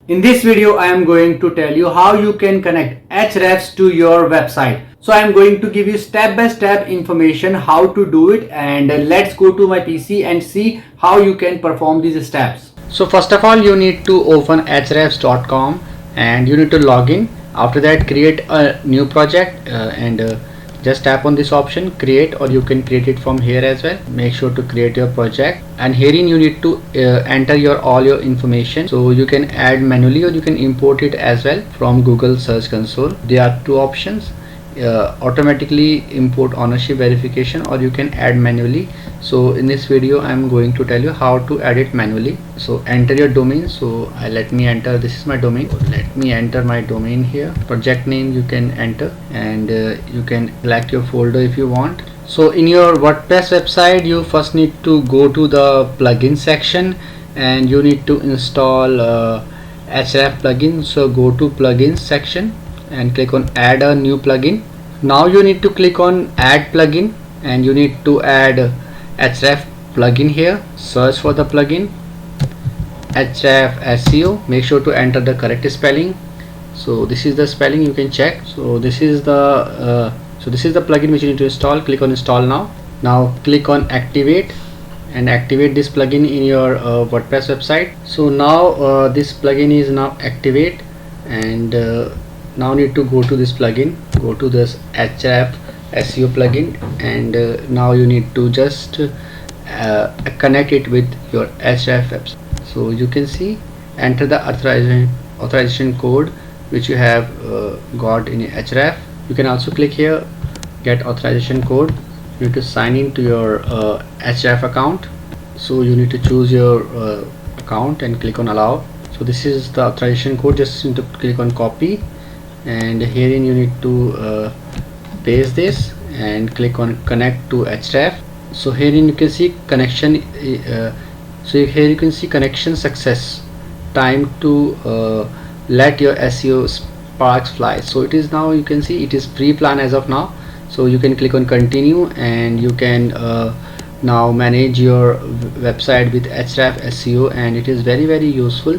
In this video, I am going to tell you how you can connect Ahrefs to your website. So I am going to give you step-by-step information how to do it, and let's go to my PC and see how you can perform these steps. So first of all, you need to open ahrefs.com and you need to log in. After that, create a new project and just tap on this option create, or you can create it from here as well. Make sure to create your project, and herein you need to enter all your information. So you can add manually or you can import it as well from Google Search Console. There are two options, automatically import ownership verification, or you can add manually. So in this video I am going to tell you how to add it manually. So enter your domain. So let me enter, this is my domain. Let me enter my domain here. Project name you can enter, and you can select your folder if you want. So in your WordPress website, you first need to go to the plugin section and you need to install Ahrefs plugin. So go to plugins section and click on add a new plugin. Now you need to click on add plugin and you need to add Ahrefs plugin here. Search for the plugin Ahrefs SEO. Make sure to enter the correct spelling. So this is the spelling, you can check. So this is the plugin which you need to install. Click on install now. Now click on activate and activate this plugin in your WordPress website. So now this plugin is now activate, and now need to go to this plugin, go to this Ahrefs SEO plugin, and now you need to just connect it with your Ahrefs website. So you can see, enter the authorization code which you have got in Ahrefs. You can also click here, get authorization code. You need to sign in to your Ahrefs account. So you need to choose your account and click on allow. So this is the authorization code. Just need to click on copy, and herein you need to paste this and click on connect to Ahrefs. So herein you can see connection. So here you can see connection success. Time to let your SEO sparks fly. So it is now, you can see it is pre-planned as of now. So you can click on continue, and you can now manage your website with Ahrefs SEO, and it is very useful.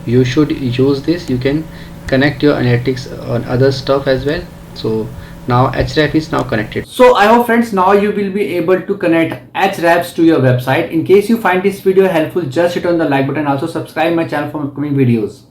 You should use this. You can connect your analytics on other stuff as well. So now Ahrefs is now connected. So I hope friends, now you will be able to connect Ahrefs to your website. In case you find this video helpful, just hit on the like button. Also subscribe my channel for upcoming videos.